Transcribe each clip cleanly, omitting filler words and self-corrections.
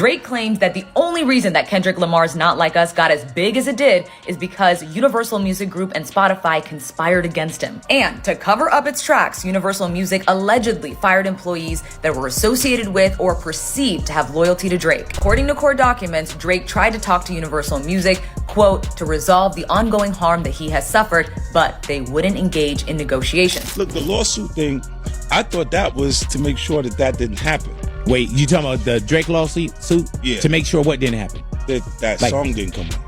Drake claims that the only reason that Kendrick Lamar's Not Like Us got as big as it did is because Universal Music Group and Spotify conspired against him. And to cover up its tracks, Universal Music allegedly fired employees that were associated with or perceived to have loyalty to Drake. According to court documents, Drake tried to talk to Universal Music, quote, to resolve the ongoing harm that he has suffered, but they wouldn't engage in negotiations. Look, the lawsuit thing, I thought that was to make sure that that didn't happen. Wait, you talking about the Drake lawsuit? Yeah. To make sure what didn't happen? That song didn't come out.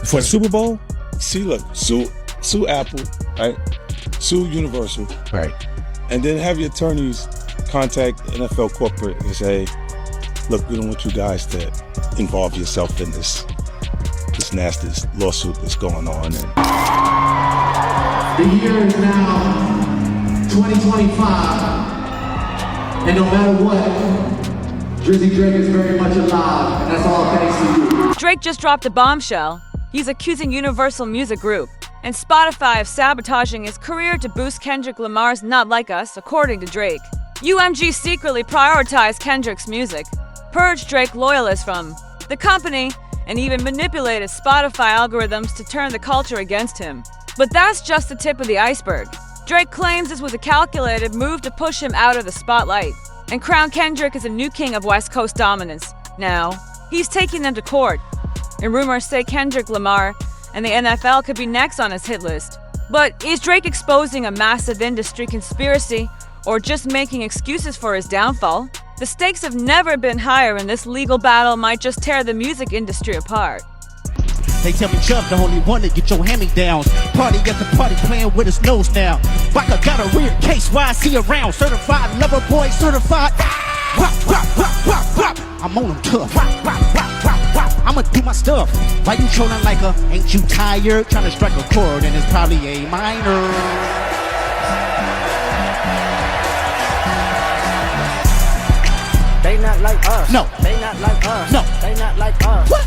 For the Super Bowl? See, look, sue Apple, right? Sue Universal. Right. And then have your attorneys contact NFL corporate and say, look, we don't want you guys to involve yourself in this nasty lawsuit that's going on. The year is now 2025. And no matter what, Drizzy Drake is very much alive, and that's all thanks to you. Drake just dropped a bombshell. He's accusing Universal Music Group and Spotify of sabotaging his career to boost Kendrick Lamar's Not Like Us, according to Drake. UMG secretly prioritized Kendrick's music, purged Drake loyalists from the company, and even manipulated Spotify algorithms to turn the culture against him. But that's just the tip of the iceberg. Drake claims this was a calculated move to push him out of the spotlight and crown Kendrick as a new king of West Coast dominance. Now, he's taking them to court, and rumors say Kendrick Lamar and the NFL could be next on his hit list. But is Drake exposing a massive industry conspiracy or just making excuses for his downfall? The stakes have never been higher, and this legal battle might just tear the music industry apart. They tell me Chubb the only one to get your hand-me-downs. Party at the party playing with his nose now. Baka got a weird case, why I see around. Certified lover boy, certified. Wop, wop, wop, wop, wop. I'm on them tough. Wop, wop, wop, wop, wop. I'ma do my stuff. Why you trolling like a, ain't you tired? Trying to strike a chord and it's probably A minor. They not like us. No. They not like us. No. They not like us. What?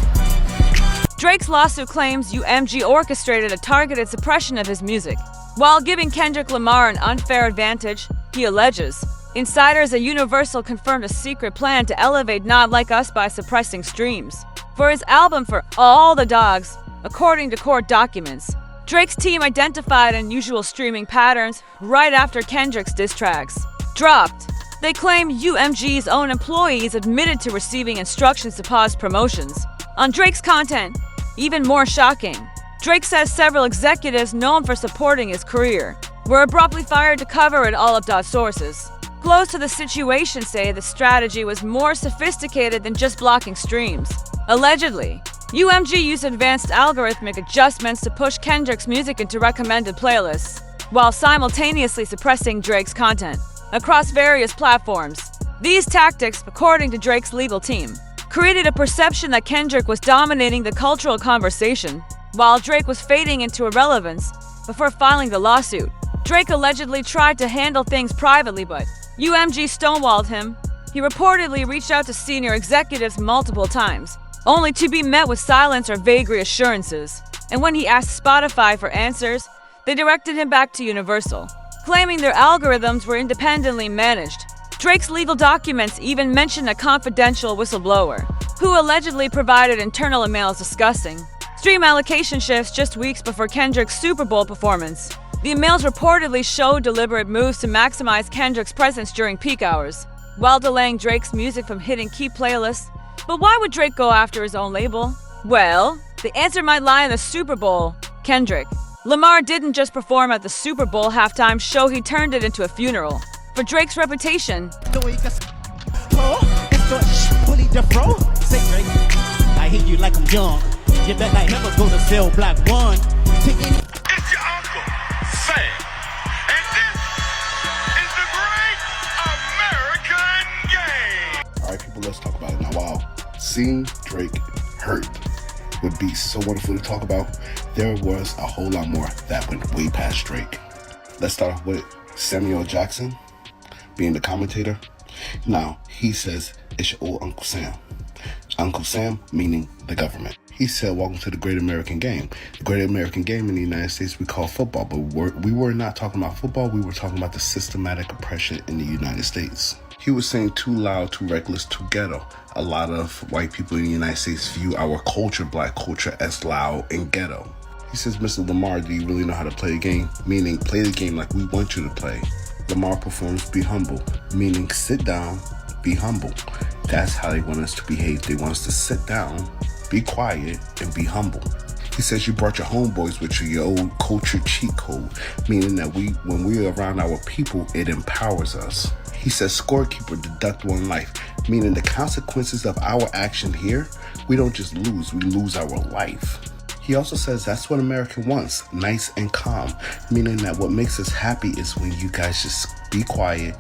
Drake's lawsuit claims UMG orchestrated a targeted suppression of his music. While giving Kendrick Lamar an unfair advantage, he alleges insiders at Universal confirmed a secret plan to elevate Not Like Us by suppressing streams for his album For All the Dogs, according to court documents. Drake's team identified unusual streaming patterns right after Kendrick's diss tracks dropped. They claim UMG's own employees admitted to receiving instructions to pause promotions on Drake's content. Even more shocking, Drake says several executives known for supporting his career were abruptly fired to cover it, all of sources close to the situation say the strategy was more sophisticated than just blocking streams. Allegedly, UMG used advanced algorithmic adjustments to push Kendrick's music into recommended playlists, while simultaneously suppressing Drake's content across various platforms. These tactics, according to Drake's legal team, created a perception that Kendrick was dominating the cultural conversation, while Drake was fading into irrelevance before filing the lawsuit. Drake allegedly tried to handle things privately, but UMG stonewalled him. He reportedly reached out to senior executives multiple times, only to be met with silence or vague reassurances. And when he asked Spotify for answers, they directed him back to Universal, claiming their algorithms were independently managed. Drake's legal documents even mention a confidential whistleblower, who allegedly provided internal emails discussing stream allocation shifts just weeks before Kendrick's Super Bowl performance. The emails reportedly showed deliberate moves to maximize Kendrick's presence during peak hours, while delaying Drake's music from hitting key playlists. But why would Drake go after his own label? Well, the answer might lie in the Super Bowl. Kendrick Lamar didn't just perform at the Super Bowl halftime show, he turned it into a funeral for Drake's reputation. I hear you like I'm young. You bet I never go to cell block 1. It's your uncle, Sam. And this is the Great American Game. All right, people, let's talk about it now. Wow, seeing Drake hurt would be so wonderful to talk about. There was a whole lot more that went way past Drake. Let's start off with Samuel Jackson being the commentator. Now, he says it's your old Uncle Sam. Uncle Sam meaning the government. He said, welcome to the Great American Game. The Great American Game in the United States we call football, but we were not talking about football. We were talking about the systematic oppression in the United States. He was saying too loud, too reckless, too ghetto. A lot of white people in the United States view our culture, black culture, as loud and ghetto. He says, Mr. Lamar, do you really know how to play a game? Meaning, play the game like we want you to play. Lamar performs, be humble. Meaning, sit down, be humble. That's how they want us to behave. They want us to sit down, be quiet, and be humble. He says you brought your homeboys with you, your old culture cheat code, meaning that when we're around our people, it empowers us. He says scorekeeper, deduct one life, meaning the consequences of our action here, we don't just lose, we lose our life. He also says that's what America wants, nice and calm, meaning that what makes us happy is when you guys just be quiet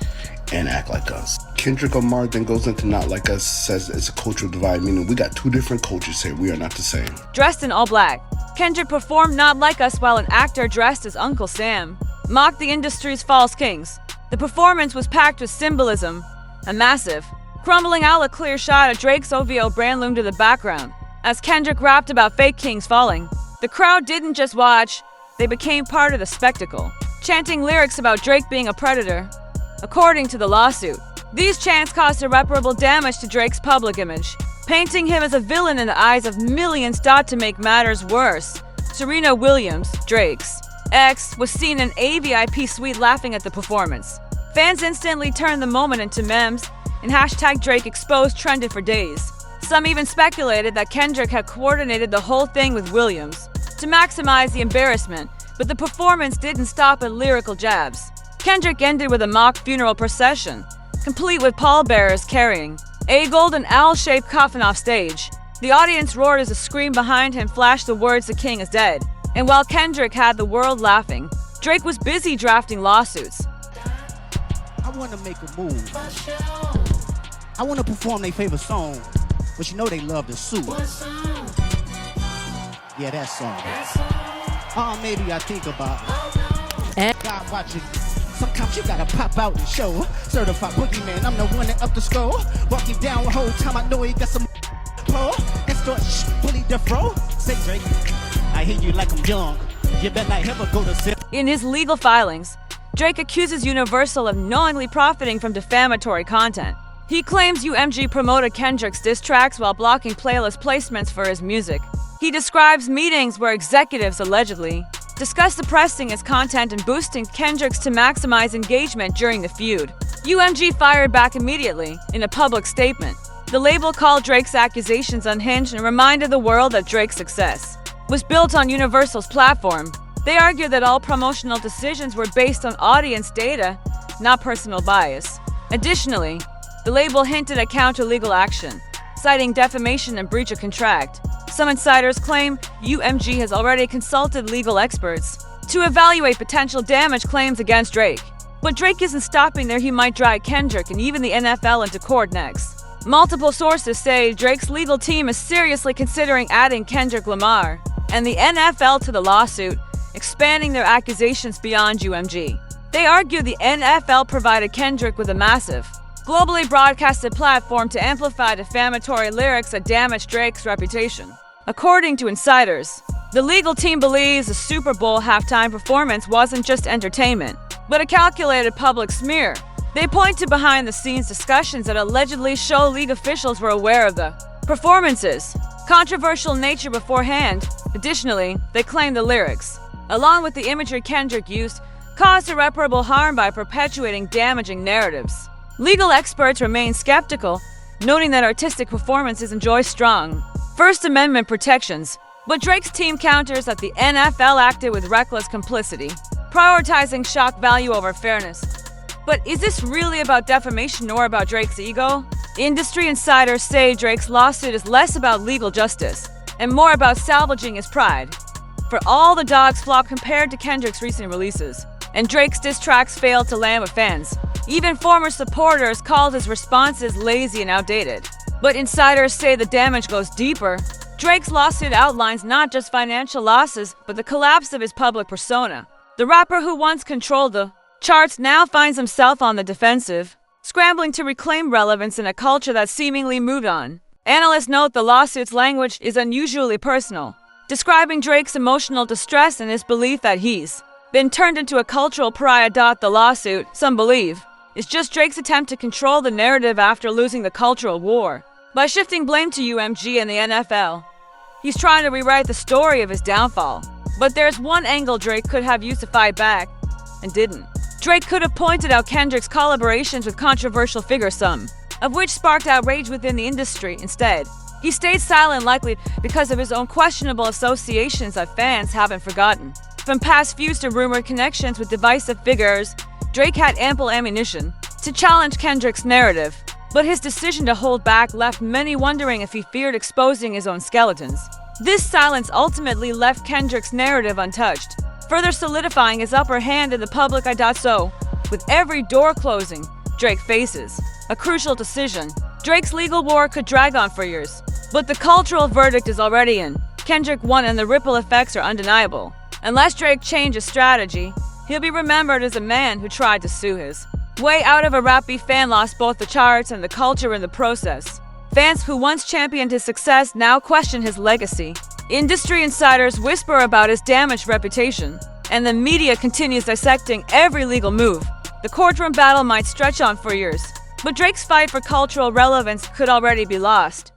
and act like us. Kendrick Lamar then goes into not like us, says it's a cultural divide, meaning we got two different cultures here, we are not the same. Dressed in all black, Kendrick performed Not Like Us while an actor dressed as Uncle Sam mocked the industry's false kings. The performance was packed with symbolism, a massive, crumbling out a clear shot of Drake's OVO brand loomed in the background. As Kendrick rapped about fake kings falling, the crowd didn't just watch, they became part of the spectacle, chanting lyrics about Drake being a predator. According to the lawsuit, these chants caused irreparable damage to Drake's public image, painting him as a villain in the eyes of millions. To make matters worse, Serena Williams, Drake's ex, was seen in a VIP suite laughing at the performance. Fans instantly turned the moment into memes, and hashtag Drake exposed trended for days. Some even speculated that Kendrick had coordinated the whole thing with Williams to maximize the embarrassment, but the performance didn't stop at lyrical jabs. Kendrick ended with a mock funeral procession, complete with pallbearers carrying a golden owl-shaped coffin off stage. The audience roared as a scream behind him flashed the words "The King is dead." And while Kendrick had the world laughing, Drake was busy drafting lawsuits. I want to make a move. I want to perform their favorite song, but you know they love to sue. Yeah, that song. Maybe I think about it. God watching. Sometimes you gotta pop out and show. Certified boogeyman, I'm the one that up the score. Walking down the whole time, I know he got some pull. That's the bully the fro. Say Drake, I hear you like I'm young. You better not ever go to zip. In his legal filings, Drake accuses Universal of knowingly profiting from defamatory content. He claims UMG promoted Kendrick's diss tracks while blocking playlist placements for his music. He describes meetings where executives allegedly discussed suppressing his content and boosting Kendrick's to maximize engagement during the feud. UMG fired back immediately in a public statement. The label called Drake's accusations unhinged and reminded the world that Drake's success was built on Universal's platform. They argued that all promotional decisions were based on audience data, not personal bias. Additionally, the label hinted at counter-legal action, citing defamation and breach of contract. Some insiders claim UMG has already consulted legal experts to evaluate potential damage claims against Drake. But Drake isn't stopping there. He might drag Kendrick and even the NFL into court next. Multiple sources say Drake's legal team is seriously considering adding Kendrick Lamar and the NFL to the lawsuit, expanding their accusations beyond UMG. They argue the NFL provided Kendrick with a massive, globally broadcasted platform to amplify defamatory lyrics that damaged Drake's reputation. According to insiders, the legal team believes the Super Bowl halftime performance wasn't just entertainment, but a calculated public smear. They point to behind-the-scenes discussions that allegedly show league officials were aware of the performance's controversial nature beforehand. Additionally, they claim the lyrics, along with the imagery Kendrick used, caused irreparable harm by perpetuating damaging narratives. Legal experts remain skeptical, noting that artistic performances enjoy strong First Amendment protections, but Drake's team counters that the NFL acted with reckless complicity, prioritizing shock value over fairness. But is this really about defamation or about Drake's ego? Industry insiders say Drake's lawsuit is less about legal justice and more about salvaging his pride. For all the dogs flock compared to Kendrick's recent releases, and Drake's diss tracks failed to land with fans. Even former supporters called his responses lazy and outdated. But insiders say the damage goes deeper. Drake's lawsuit outlines not just financial losses, but the collapse of his public persona. The rapper who once controlled the charts now finds himself on the defensive, scrambling to reclaim relevance in a culture that seemingly moved on. Analysts note the lawsuit's language is unusually personal, describing Drake's emotional distress and his belief that he's been turned into a cultural pariah. The lawsuit, some believe, is just Drake's attempt to control the narrative after losing the cultural war. By shifting blame to UMG and the NFL, he's trying to rewrite the story of his downfall. But there's one angle Drake could have used to fight back, and didn't. Drake could have pointed out Kendrick's collaborations with controversial figures, some of which sparked outrage within the industry. Instead, he stayed silent, likely because of his own questionable associations that fans haven't forgotten. From past feuds to rumored connections with divisive figures, Drake had ample ammunition to challenge Kendrick's narrative. But his decision to hold back left many wondering if he feared exposing his own skeletons. This silence ultimately left Kendrick's narrative untouched, further solidifying his upper hand in the public eye. So, with every door closing Drake faces a crucial decision. Drake's legal war could drag on for years, but the cultural verdict is already in. Kendrick won and the ripple effects are undeniable. Unless Drake changes strategy, he'll be remembered as a man who tried to sue his way out of a rap beef and lost both the charts and the culture in the process. Fans who once championed his success now question his legacy. Industry insiders whisper about his damaged reputation, and the media continues dissecting every legal move. The courtroom battle might stretch on for years, but Drake's fight for cultural relevance could already be lost.